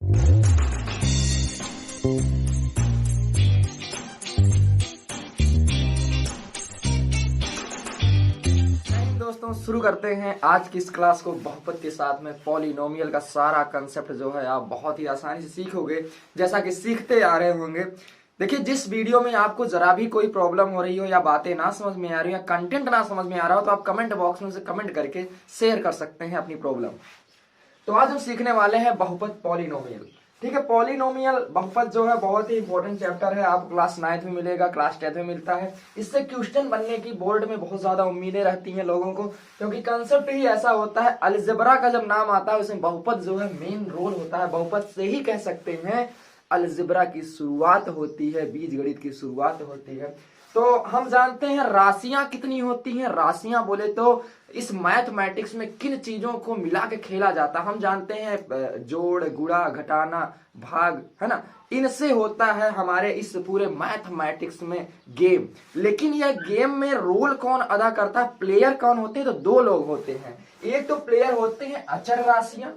दोस्तों शुरू करते हैं आज की इस क्लास को। बहुपद के साथ में पॉलिनोमियल का सारा कंसेप्ट जो है आप बहुत ही आसानी से सीखोगे, जैसा कि सीखते आ रहे होंगे। देखिए, जिस वीडियो में आपको जरा भी कोई प्रॉब्लम हो रही हो या बातें ना समझ में आ रही हो या कंटेंट ना समझ में आ रहा हो, तो आप कमेंट बॉक्स में से कमेंट करके शेयर कर सकते हैं अपनी प्रॉब्लम। तो आज हम सीखने वाले हैं बहुपद पॉलिनोमियल। ठीक है, पॉलिनोमियल बहुपद जो है बहुत ही इंपॉर्टेंट चैप्टर है। आपको क्लास 9th में मिलेगा, क्लास 10th में मिलता है। इससे क्वेश्चन बनने की बोर्ड में बहुत ज्यादा उम्मीदें रहती हैं लोगों को, क्योंकि कंसेप्ट ही ऐसा होता है। अलजेब्रा का जब नाम आता है उसमें बहुपद जो है मेन रोल होता है। बहुपद से ही कह सकते हैं अलजेब्रा की शुरुआत होती है, बीज गणित की शुरुआत होती है। तो हम जानते हैं राशियां कितनी होती हैं। राशियां बोले तो इस मैथमेटिक्स में किन चीजों को मिला के खेला जाता है हम जानते हैं। जोड़, गुणा, घटाना, भाग, है ना, इनसे होता है हमारे इस पूरे मैथमेटिक्स में गेम। लेकिन यह गेम में रोल कौन अदा करता है, प्लेयर कौन होते हैं? तो दो लोग होते हैं। एक तो प्लेयर होते हैं अचर राशियां,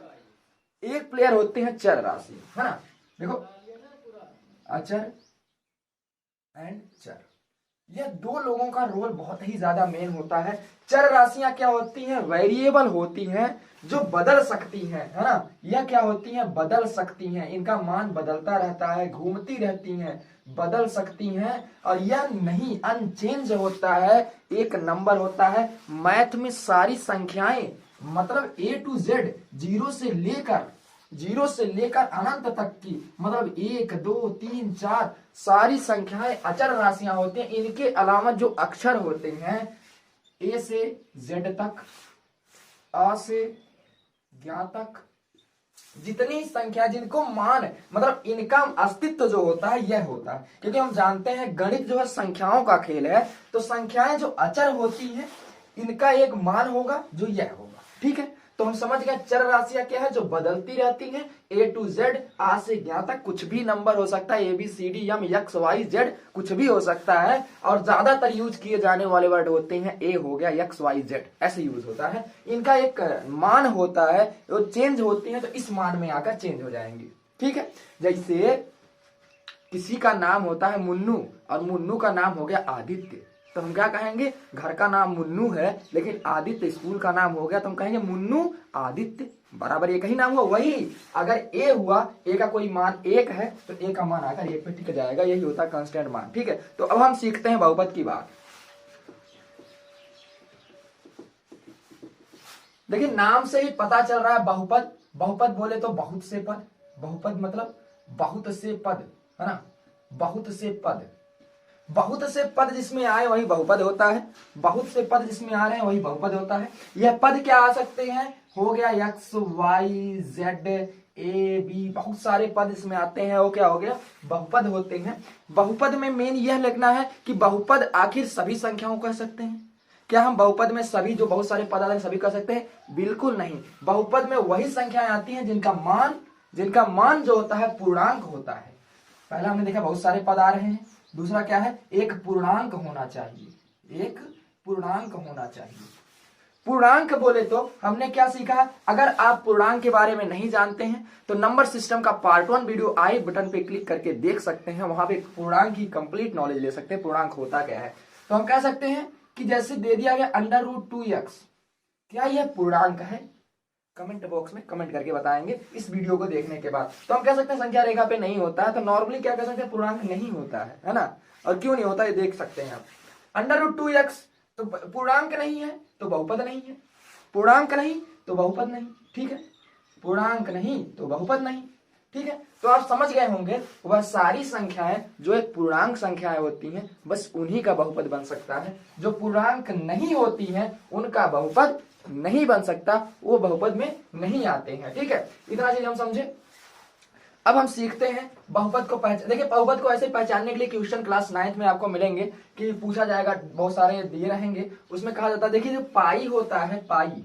एक प्लेयर होते हैं चर राशि, है ना। देखो, अचर एंड चर, यह दो लोगों का रोल बहुत ही ज्यादा मेन होता है। चर राशियां क्या होती हैं? वेरिएबल होती हैं जो बदल सकती हैं, है ना। यह क्या होती हैं? बदल सकती हैं। इनका मान बदलता रहता है, घूमती रहती हैं, बदल सकती हैं। और यह नहीं अनचेंज होता है, एक नंबर होता है। मैथ में सारी संख्याएं मतलब A to Z, जीरो से लेकर अनंत तक की, मतलब 1 2 3 4 सारी संख्याएं अचर राशियां होती हैं। इनके अलावा जो अक्षर होते हैं A से Z तक, A से ज्ञात तक, जितनी संख्या जिनको मान मतलब इनका अस्तित्व जो होता है यह होता है। क्योंकि हम जानते हैं गणित जो है संख्याओं का खेल है। तो संख्याएं जो अचर होती हैं इनका एक मान होगा जो यह होगा। ठीक है, तो हम समझ गए चर राशियां क्या है? जो बदलती रहती हैं। A to Z, आ से ज्ञात तक, कुछ भी नंबर हो सकता है, ABCD M X Y Z कुछ भी हो सकता है। और ज्यादातर यूज किए जाने वाले वर्ड होते हैं A हो गया, X Y Z, ऐसे यूज होता है। इनका एक मान होता है, वो चेंज होती है तो इस मान में आकर चेंज हो जाएंगे। ठीक है, जैसे किसी का नाम होता है मुन्नू और मुन्नू का नाम हो गया आदित्य, तो हम क्या कहेंगे? घर का नाम मुन्नू है लेकिन आदित्य स्कूल का नाम हो गया, तो हम कहेंगे मुन्नू आदित्य, बराबर एक ही नाम हुआ। वही अगर ए हुआ, ए का कोई मान 1 है तो ए का मान आकर 1 पे टिक जाएगा, यही होता है कांस्टेंट मान। ठीक है, तो अब हम सीखते हैं बहुपद की बात। देखिए, नाम से ही पता चल रहा है बहुपद। बहुपद बोले तो बहुत से पद, बहुपद मतलब बहुत से पद, है ना। बहुत से पद, बहुत से पद जिसमें आए वही बहुपद होता है। बहुत से पद जिसमें आ रहे हैं वही बहुपद होता है। यह पद क्या आ सकते हैं? हो गया X Y Z A B, बहुत सारे पद इसमें आते हैं, वो क्या हो गया? बहुपद होते हैं। बहुपद में मेन यह लिखना है कि बहुपद आखिर सभी संख्याओं कह सकते हैं। क्या हम बहुपद में सभी जो बहुत सारे पद आते हैं सभी कह सकते हैं? बिल्कुल नहीं। बहुपद में वही संख्याएं आती हैं जिनका मान जो होता है पूर्णांक होता है। पहला हमने देखा बहुत सारे पद आ रहे हैं। दूसरा क्या है? एक पूर्णांक होना चाहिए, एक पूर्णांक होना चाहिए। पूर्णांक बोले तो हमने क्या सीखा? अगर आप पूर्णांक के बारे में नहीं जानते हैं तो नंबर सिस्टम का पार्ट 1 वीडियो आई बटन पे क्लिक करके देख सकते हैं, वहां पे पूर्णांक की कंप्लीट नॉलेज ले सकते हैं पूर्णांक होता क्या है। तो हम कह सकते हैं कि जैसे दे दिया गया √2x, क्या यह पूर्णांक है? कमेंट बॉक्स में कमेंट करके बताएंगे इस वीडियो को देखने के बाद। तो हम कह सकते हैं संख्या रेखा पे नहीं होता है, तो नॉर्मली क्या कह सकते हैं? पूर्णांक नहीं होता है ना। और क्यों नहीं होता ये देख सकते हैं आप। √2x तो पूर्णांक नहीं है तो बहुपद नहीं है, पूर्णांक नहीं तो बहुपद नहीं। ठीक है, पूर्णांक नहीं तो बहुपद नहीं। ठीक है, तो आप समझ गए होंगे वह सारी संख्याएं जो एक पूर्णांक संख्याएं होती हैं बस उन्हीं का बहुपद बन सकता है। जो पूर्णांक नहीं होती हैं उनका बहुपद नहीं बन सकता, वो बहुपद में नहीं आते हैं। ठीक है, इतना चीज हम समझे। अब हम सीखते हैं बहुपद को पहचान। देखिए, बहुपद को ऐसे पहचानने के लिए क्वेश्चन क्लास 9th में आपको मिलेंगे कि पूछा जाएगा, बहुत सारे दिए रहेंगे। उसमें कहा जाता है, देखिए जो पाई होता है, पाई,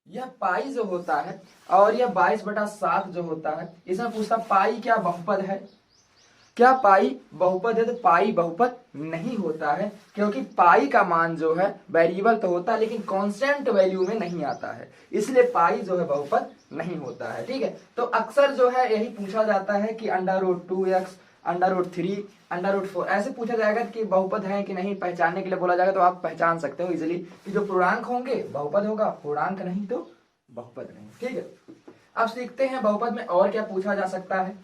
यह पाई जो होता है और यह 22/7 जो होता है, इसमें पूछता पाई क्या बहुपद है? क्या पाई बहुपद है? तो पाई बहुपद नहीं होता है, क्योंकि पाई का मान जो है वेरिएबल तो होता है लेकिन कांस्टेंट वैल्यू में नहीं आता है, इसलिए पाई जो है बहुपद नहीं होता है। ठीक है, तो अक्सर जो है यही पूछा जाता है कि √2x, √3, √4 ऐसे पूछा जाएगा कि बहुपद है कि नहीं, पहचानने के लिए बोला जाएगा तो आप पहचान सकते हो इजिली कि जो पूर्णांक होंगे बहुपद होगा, पूर्णांक नहीं तो बहुपद नहीं। ठीक है, अब सीखते हैं बहुपद में और क्या पूछा जा सकता है।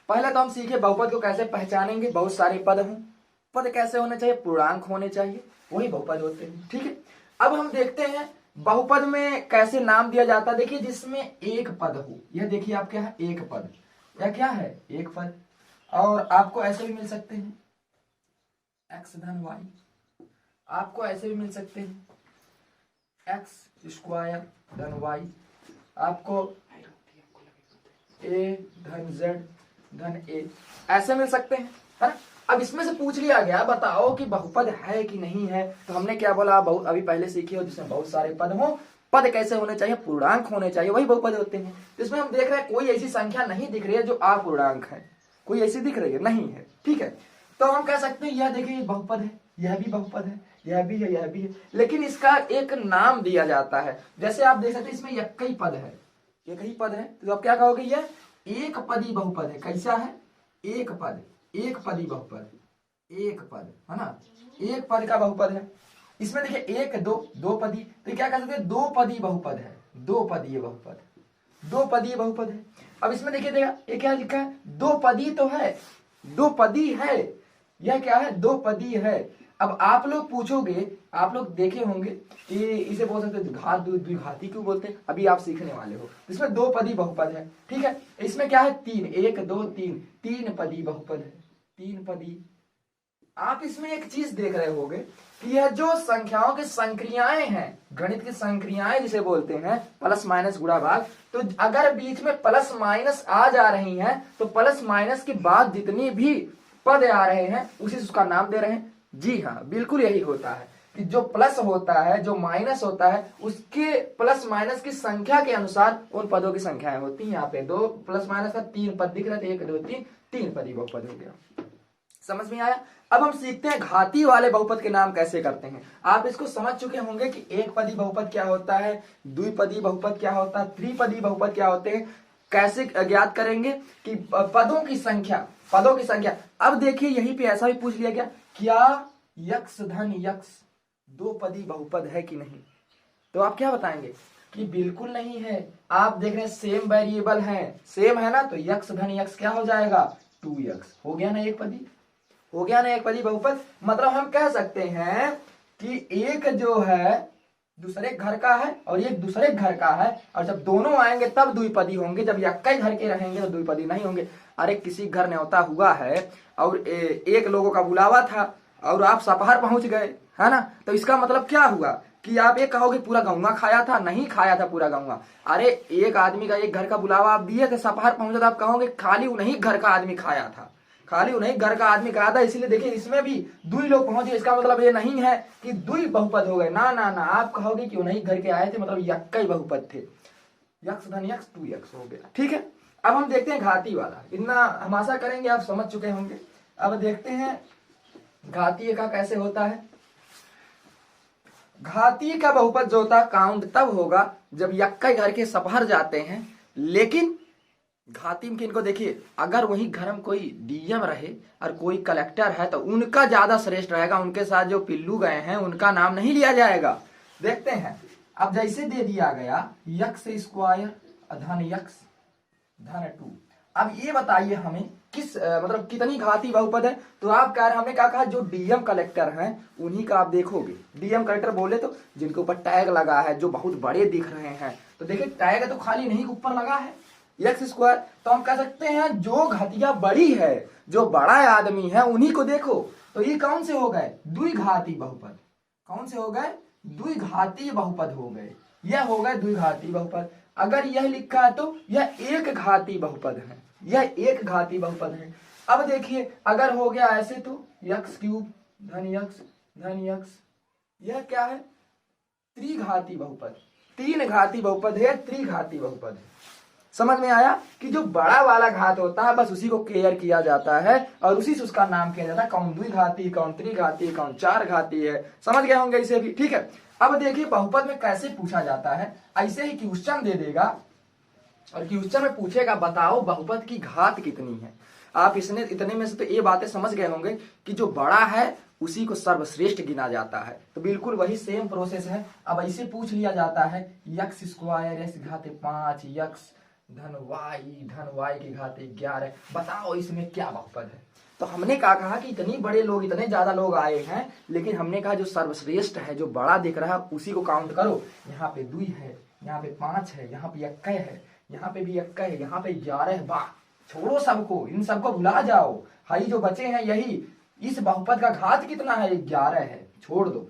पहले तो हम सीखे बहुपद को कैसे पहचानेंगे। बहुत सारे पद हों, पद कैसे होने चाहिए? पूर्णांक होने चाहिए, वही बहुपद होते हैं। ठीक है, अब हम देखते हैं बहुपद में कैसे नाम दिया जाता है। देखिए, जिसमें एक पद हो, यह देखिए आप क्या है, एक पद, या क्या है, एक पद। और आपको ऐसे भी मिल सकते हैं x धन y, आपको ऐसे भी मिल सकते हैं x² धन y, आपको a धन z धन a ऐसे मिल सकते हैं, है ना। अब इसमें से पूछ लिया गया बताओ कि बहुपद है कि नहीं है, तो हमने क्या बोला, बहुत अभी पहले सीखे हो, जिसमें बहुत सारे पद हो, पद कैसे होने चाहिए, पूर्णांक होने चाहिए, वही बहुपद होते हैं। तो इसमें हम देख रहे हैं कोई ऐसी संख्या नहीं दिख रही है जो अपूर्णांक है, कोई ऐसी दिख रही है नहीं है। ठीक है, तो हम कह सकते हैं यह देखिए बहुपद है, यह भी बहुपद है, यह भी है, यह भी है, लेकिन इसका एक नाम दिया जाता है। जैसे आप देख सकते हैं इसमें एक ही पद है, एक ही पद है, तो आप क्या कहोगे, यह एक पदी बहुपद है। कैसा है, एक पद, एक पदी बहुपद, एक पद, है ना, एक पद का बहुपद है। इसमें देखिए एक दो, दो पदी, तो क्या कह सकते हैं, दो पदी बहुपद है, दो पदीय बहुपद, दो पदीय बहुपद है। अब इसमें देखिए देखा ये क्या लिखा है, दो पदी तो है, दो पदी है, यह क्या है, दो पदी है। अब आप लोग पूछोगे, आप लोग देखे होंगे कि इसे बोल सकते घात द्विघाती क्यों बोलते हैं, अभी आप सीखने वाले हो। इसमें दो पदी बहुपद है। ठीक है, इसमें क्या है, तीन, एक दो तीन, तीन पदी बहुपद है, तीन पदी। आप इसमें एक चीज देख रहे होगे कि यह जो संख्याओं की संक्रियाएं हैं, गणित की संक्रियाएं जिसे बोलते हैं, प्लस माइनस गुणा भाग, तो अगर बीच में प्लस माइनस आ जा रही हैं तो प्लस माइनस के बाद जितनी भी पद आ रहे हैं उसी से उसका नाम दे रहे हैं। जी हाँ, बिल्कुल यही होता है कि जो प्लस होता है, जो माइनस होता है, उसके प्लस माइनस की संख्या के अनुसार उन पदों की संख्याएं होती हैं। यहाँ पे दो प्लस माइनस का तीन पद दिख रहे थे, एक दो तीन, तीन पदी बहुपद हो गया। समझ में आया। अब हम सीखते हैं घाती वाले बहुपद के नाम कैसे करते हैं। आप इसको समझ चुके होंगे कि एक पदी बहुपद क्या होता है, द्विपदी बहुपद क्या होता है, त्रिपदी बहुपद क्या होते हैं, कैसे ज्ञात करेंगे कि पदों की संख्या, पदों की संख्या। अब देखिए यहीं पे ऐसा भी पूछ लिया गया, क्या यक्ष धन यक्ष दो पदी बहुपद है कि नहीं, तो आप क्या बताएंगे कि बिल्कुल नहीं है। आप देख रहे हैं सेम वेरिएबल है, सेम है ना, तो यक्ष धन यक्ष क्या हो जाएगा, 2x हो गया ना, एक पदी हो गया ना, एक पदी बहुपद। मतलब हम कह सकते हैं कि एक जो है दूसरे घर का है और एक दूसरे घर का है, और जब दोनों आएंगे तब द्विपदी होंगे, जब एक ही घर के रहेंगे तो द्विपदी नहीं होंगे। अरे किसी घर न्योता हुआ है और एक लोगों का बुलावा था और आप सपहर पहुंच गए, है ना, तो इसका मतलब क्या हुआ कि आप ये कहोगे पूरा गाँव खाया था, नहीं खाया था पूरा गाँव। अरे एक आदमी का एक घर का बुलावा आप दिए थे, सपहर पहुंचे तो आप कहोगे खाली उन्हीं घर का आदमी खाया था, खाली उन्हीं घर का आदमी खाया था। इसलिए देखिए इसमें भी दुई लोग पहुंचे, इसका मतलब ये नहीं है कि दुई बहुपद हो गए, ना ना ना, आप कहोगे कि उन्हीं घर के आए थे, मतलब यक्का ही बहुपद थे, यक्ष धन यक्ष 2x हो गया। ठीक है, अब हम देखते हैं घाती वाला। इतना हम आशा करेंगे आप समझ चुके होंगे। अब देखते हैं घातीय का कैसे होता है। घातीय का बहुपद जो होता है काउंट तब होगा जब यक्का घर के सपहर जाते हैं, लेकिन घाती में किनको देखिए, अगर वही घर में कोई डीएम रहे और कोई कलेक्टर है तो उनका ज्यादा श्रेष्ठ रहेगा, उनके साथ जो पिल्लू गए हैं उनका नाम नहीं लिया जाएगा। देखते हैं, अब जैसे दे दिया गया x² धन x धन 2। अब ये बताइए हमें किस मतलब कितनी घाती बहुपद है, तो आप कह रहे, हमने क्या कहा, जो डीएम कलेक्टर हैं उन्हीं का आप देखोगे। डीएम कलेक्टर बोले तो जिनके ऊपर टैग लगा है, जो बहुत बड़े दिख रहे हैं, तो देखिए टैग तो खाली नहीं ऊपर लगा है x², तो हम कह सकते हैं जो घातिया बड़ी है, जो बड़ा आदमी है उन्हीं को देखो। तो ये कौन से हो गए, द्विघाती बहुपद। कौन से हो गए, द्विघाती बहुपद हो गए, यह हो गए द्विघाती बहुपद। अगर यह लिखा है तो यह एक घाती बहुपद है, यह एक घाती बहुपद है। अब देखिए अगर हो गया ऐसे तो x³ धन x धन x, यह क्या है, त्रिघाती बहुपद, तीन घाती बहुपद है, त्रिघाती बहुपद है। समझ में आया कि जो बड़ा वाला घात होता है बस उसी को केयर किया जाता है और उसी से उसका नाम किया जाता है कौन द्विघाती, कौन त्रिघाती, कौन चार घाती है। समझ गए होंगे इसे भी, ठीक है। अब देखिए बहुपद में कैसे पूछा जाता है, ऐसे ही क्वेश्चन दे देगा और क्वेश्चन में पूछेगा बताओ बहुपद की घात कितनी है। आप इसने इतने में से तो ये बातें समझ गए होंगे कि जो बड़ा है उसी को सर्वश्रेष्ठ गिना जाता है। तो बिल्कुल वही सेम प्रोसेस है। अब ऐसे पूछ लिया जाता है यक्स स्क्वायर एक्स घाते 5 यक्स धन वाई की घाते 11, बताओ इसमें क्या बहुपद है। तो हमने कहा कि इतने बड़े लोग, इतने ज्यादा लोग आए हैं, लेकिन हमने कहा जो सर्वश्रेष्ठ है, जो बड़ा दिख रहा है उसी को काउंट करो। यहाँ पे 2 है, यहाँ पे 5 है, यहाँ पे 1 है, यहाँ पे भी 1 है, यहाँ पे 11 है। वाह, छोड़ो सबको, इन सबको भुला जाओ। हाई जो बचे हैं यही। इस बहुपद का घात कितना है? 11 है, छोड़ दो।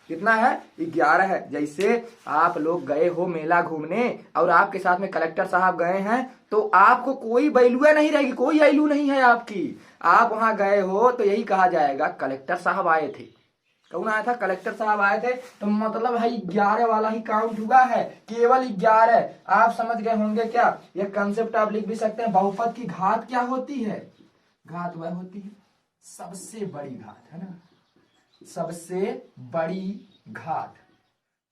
कितना है? 11 है। जैसे आप लोग गए हो मेला घूमने और आपके साथ में कलेक्टर साहब गए हैं तो आपको कोई वैल्यू नहीं रहेगी, कोई वैल्यू नहीं है आपकी। आप वहां गए हो तो यही कहा जाएगा कलेक्टर साहब आए थे। कौन आया था? कलेक्टर साहब आए थे। तो मतलब है 11 वाला ही काउंट हुआ है, केवल 11। आप समझ गए होंगे क्या? यह कंसेप्ट आप लिख भी सकते हैं। बहुपद की घात क्या होती है? घात वह होती है सबसे बड़ी घात, है ना, सबसे बड़ी घात,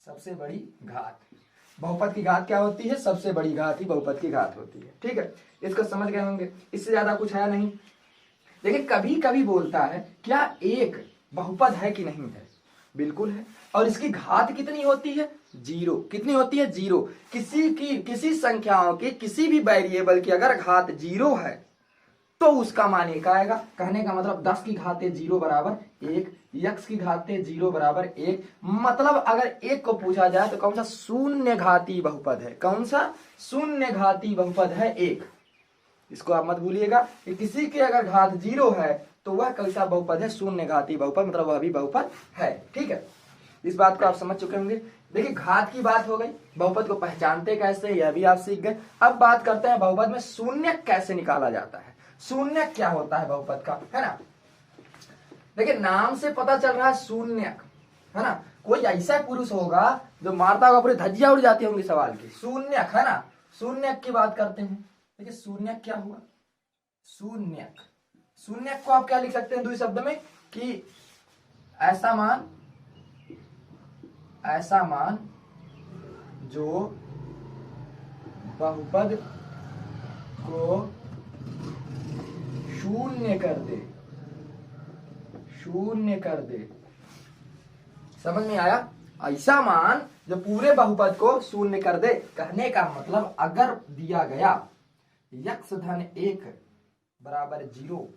सबसे बड़ी घात। बहुपद की घात क्या होती है? सबसे बड़ी घात ही बहुपद की घात होती है, ठीक है। इसको समझ गए होंगे, इससे ज्यादा कुछ है नहीं। लेकिन कभी कभी बोलता है क्या एक बहुपद है कि नहीं है? बिल्कुल है। और इसकी घात कितनी होती है? 0। कितनी होती है? 0। किसी संख्याओं की किसी भी वेरिएबल की अगर घात 0 है तो उसका मान 1 आएगा। कहने का मतलब 10 की घाते 0 बराबर 1, यक्स की घाते 0 बराबर 1। मतलब अगर 1 को पूछा जाए तो कौन सा शून्य घाती बहुपद है? कौन सा शून्य घाती बहुपद है? 1। इसको आप मत भूलिएगा कि किसी के अगर घात 0 है तो वह कैसा बहुपद है? शून्य घाती बहुपद, मतलब वह भी बहुपद है, ठीक है। इस बात को आप समझ चुके होंगे। देखिए घात की बात हो गई, बहुपद को पहचानते कैसे यह भी आप सीख गए। अब बात करते हैं बहुपद में शून्य कैसे निकाला जाता है। शून्य क्या होता है बहुपद का, है ना। देखिए नाम से पता चल रहा है शून्य, है ना। कोई ऐसा पुरुष होगा जो मारता होगा पूरी धज्जियां उड़ जाती होंगी सवाल की। शून्य, है ना, शून्य की बात करते हैं। देखिए शून्य क्या हुआ? शून्य, शून्य को आप क्या लिख सकते हैं 2 शब्द में कि ऐसा मान जो बहुपद को शून्य कर दे। समझ में आया? ऐसा मान जो पूरे बहुपद को शून्य कर दे। कहने का मतलब अगर दिया गया यक्स धन 1 बराबर 0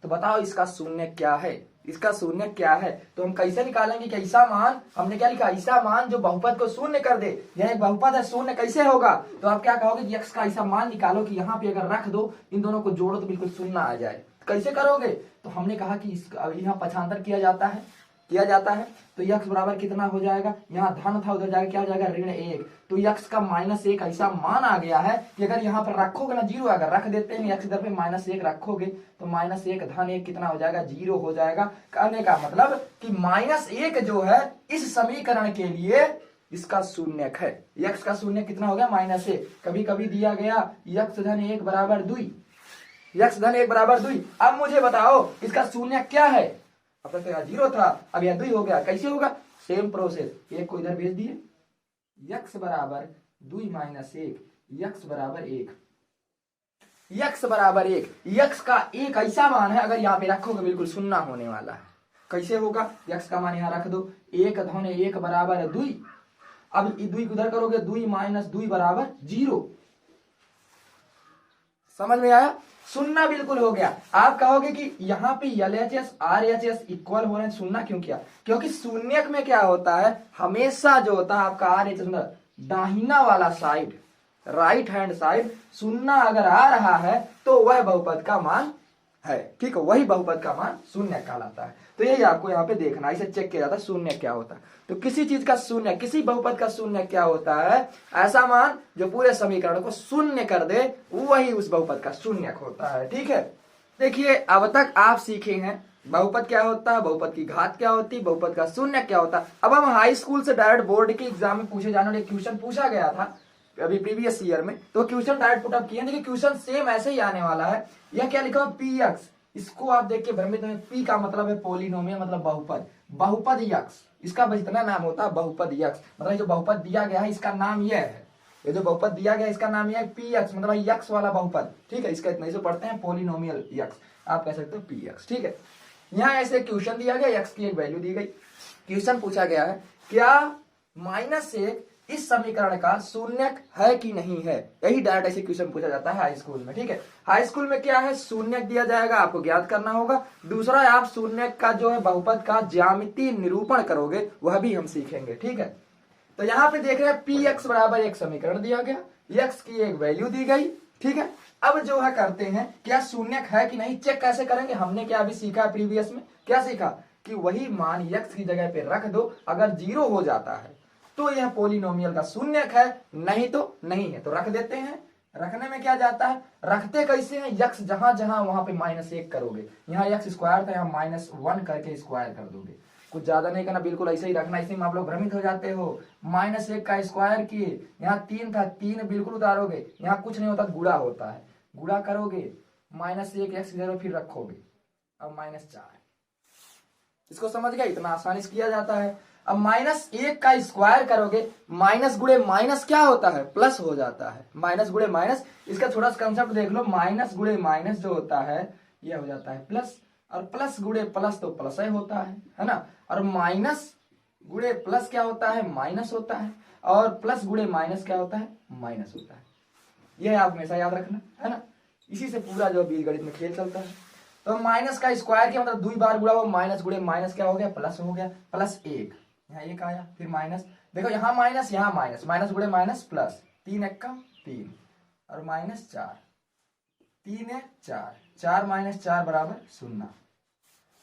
तो बताओ इसका शून्य क्या है? इसका शून्य क्या है? तो हम कैसे निकालेंगे कि ऐसा मान, हमने क्या लिखा? ऐसा मान जो बहुपद को शून्य कर दे। यह एक बहुपद है, शून्य कैसे होगा? तो आप क्या कहोगे कि यक्स का ऐसा मान निकालो कि यहाँ पे अगर रख दो, इन दोनों को जोड़ो तो बिल्कुल शून्य आ जाए। कैसे करोगे? तो हमने कहा कि यहाँ पक्षांतर किया जाता है। तो यक्स बराबर कितना हो जाएगा? यहाँ धन था, उधर जाएगा क्या हो जाएगा? ऋण 1। तो यक्स का -1 ऐसा मान आ गया है कि अगर यहाँ पर रखोगे ना 0, अगर रख देते हैं यक्स इधर पे -1 रखोगे तो -1 धन 1 कितना हो जाएगा? 0 हो जाएगा। कहने का मतलब कि -1 जो है इस समीकरण के लिए इसका शून्यक है। यक्स का शून्य कितना हो गया? -1। कभी कभी दिया गया यक्स धन 1 बराबर 2, यक्स धन 1 बराबर 2। अब मुझे बताओ इसका शून्य क्या है? अब तक तो 0 था, अब यह 2 हो गया। कैसे होगा? सेम प्रोसेस, 1 को इधर भेज दिए, यक्स बराबर 2 - 1, यक्स बराबर 1, यक्स बराबर 1। यक्स का एक ऐसा मान है अगर यहाँ पे रखोगे बिल्कुल शून्य होने वाला है। कैसे होगा? यक्स का मान यहाँ रख दो, 1 धन 1 बराबर 2। अब 2 उधर करोगे, 2 - 2 बराबर 0। समझ में आया? शून्य बिल्कुल हो गया। आप कहोगे कि यहाँ पे LHS RHS इक्वल हो रहे हैं, शून्य क्यों किया? क्योंकि शून्यक में क्या होता है, हमेशा जो होता है आपका RHS दाहिना वाला साइड, राइट हैंड साइड, शून्य अगर आ रहा है तो वह बहुपद का मान है, ठीक है, वही बहुपद का मान शून्य कहलाता है। तो यही आपको यहाँ पे देखना, इसे चेक किया जाता है शून्य क्या होता है। तो किसी चीज का शून्य, किसी बहुपद का शून्य क्या होता है? ऐसा मान जो पूरे समीकरण को शून्य कर दे, वही उस बहुपद का शून्यक होता है, ठीक है। देखिए अब तक आप सीखे हैं बहुपद क्या होता है, बहुपद की घात क्या होती है, बहुपद का शून्य क्या होता है। अब हम हाई स्कूल से डायरेक्ट बोर्ड के एग्जाम में पूछे जाने वाले क्वेश्चन पूछा गया था अभी प्रीवियस ईयर में, तो क्वेश्चन डायरेक्ट पुटअप किए। देखिए क्वेश्चन सेम ऐसे ही आने वाला है। यह क्या लिखा हुआ पी एक्स, इसको आप देख के भ्रमित हैं। पी का मतलब है पोलिनोमियल, मतलब बहुपद, बहुपद यक्स, इसका जितना नाम होता है बहुपद यक्स, मतलब जो बहुपद दिया गया है इसका नाम यह है, ये जो बहुपद दिया गया है इसका नाम यह है पी एक्स, मतलब यक्स वाला बहुपद, ठीक है। इसका इतना इसे पढ़ते हैं पोलिनोमियल यक्स, आप कह सकते हो पी एक्स, ठीक है। यहाँ ऐसे क्वेश्चन दिया गया, यक्स की एक वैल्यू दी गई, क्वेश्चन पूछा गया है क्या -1 इस समीकरण का शून्यक है कि नहीं है। यही डायरेक्ट ऐसे क्वेश्चन पूछा जाता है हाई स्कूल में, ठीक है। हाई स्कूल में क्या है, शून्यक दिया जाएगा, आपको ज्ञात करना होगा। दूसरा आप शून्यक का जो है बहुपद का ज्यामितीय निरूपण करोगे, वह भी हम सीखेंगे, ठीक है। तो यहाँ पे देख रहे हैं पी एक्स बराबर एक समीकरण दिया गया, एक्स की एक वैल्यू दी गई, ठीक है। अब जो है करते हैं क्या शून्यक है कि नहीं, चेक कैसे करेंगे। हमने क्या अभी सीखा प्रीवियस में, क्या सीखा कि वही मान एक्स की जगह पे रख दो, अगर 0 हो जाता है तो यह पोलिनोमियल का शून्यक है, नहीं तो नहीं है, तो रख देते हैं। रखने में क्या जाता है, रखते कैसे हैं, यक्स जहां जहां वहां पे -1 करोगे, यहाँ यक्स स्क्वायर था, यहाँ -1 करके स्क्वायर कर दोगे। कुछ ज्यादा नहीं करना, बिल्कुल ऐसे ही रखना, इसी में आप लोग भ्रमित हो जाते हो। -1 का स्क्वायर किए, यहाँ 3 था, 3 बिल्कुल उतारोगे, यहाँ कुछ नहीं होता, गुणा होता है, गुणा करोगे, -1 एक्स 0 फिर रखोगे, अब -4। इसको समझ गए, इतना आसानी से किया जाता है। अब -1 का स्क्वायर करोगे, माइनस गुणे माइनस क्या होता है, प्लस हो जाता है, माइनस गुणे माइनस, इसका थोड़ा सा कंसेप्ट देख लो, माइनस गुणे माइनस जो होता है यह हो जाता है प्लस, और प्लस गुणे प्लस तो प्लस ही होता है ना, और माइनस गुणे प्लस क्या होता है, माइनस होता है, और प्लस गुणे माइनस क्या होता है, माइनस होता है। यह आप हमेशा याद रखना, है ना, इसी से पूरा जो बीजगणित में खेल चलता है। तो माइनस का स्क्वायर क्या मतलब 2 बार गुणा हुआ, माइनस गुणे माइनस क्या हो गया, प्लस हो गया, +1, यहाँ 1 आया, फिर माइनस, देखो यहाँ माइनस, यहाँ माइनस, माइनस गुणे माइनस प्लस, 3 × 3 और -4, 3 × 4, 4 - 4 बराबर 0,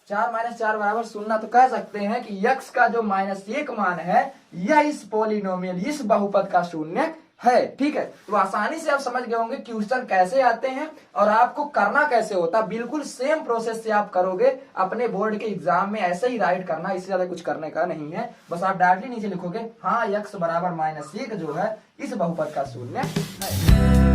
4 - 4 बराबर 0। तो कह सकते हैं कि यक्स का जो -1 मान है यह इस पोलिनोमियल, इस बहुपद का शून्यक है, ठीक है। तो आसानी से आप समझ गए होंगे क्वेश्चन कैसे आते हैं और आपको करना कैसे होता है। बिल्कुल सेम प्रोसेस से आप करोगे अपने बोर्ड के एग्जाम में, ऐसे ही राइट करना, इससे ज्यादा कुछ करने का नहीं है। बस आप डायरेक्टली नीचे लिखोगे हाँ x बराबर -1 जो है इस बहुपद का शून्य है।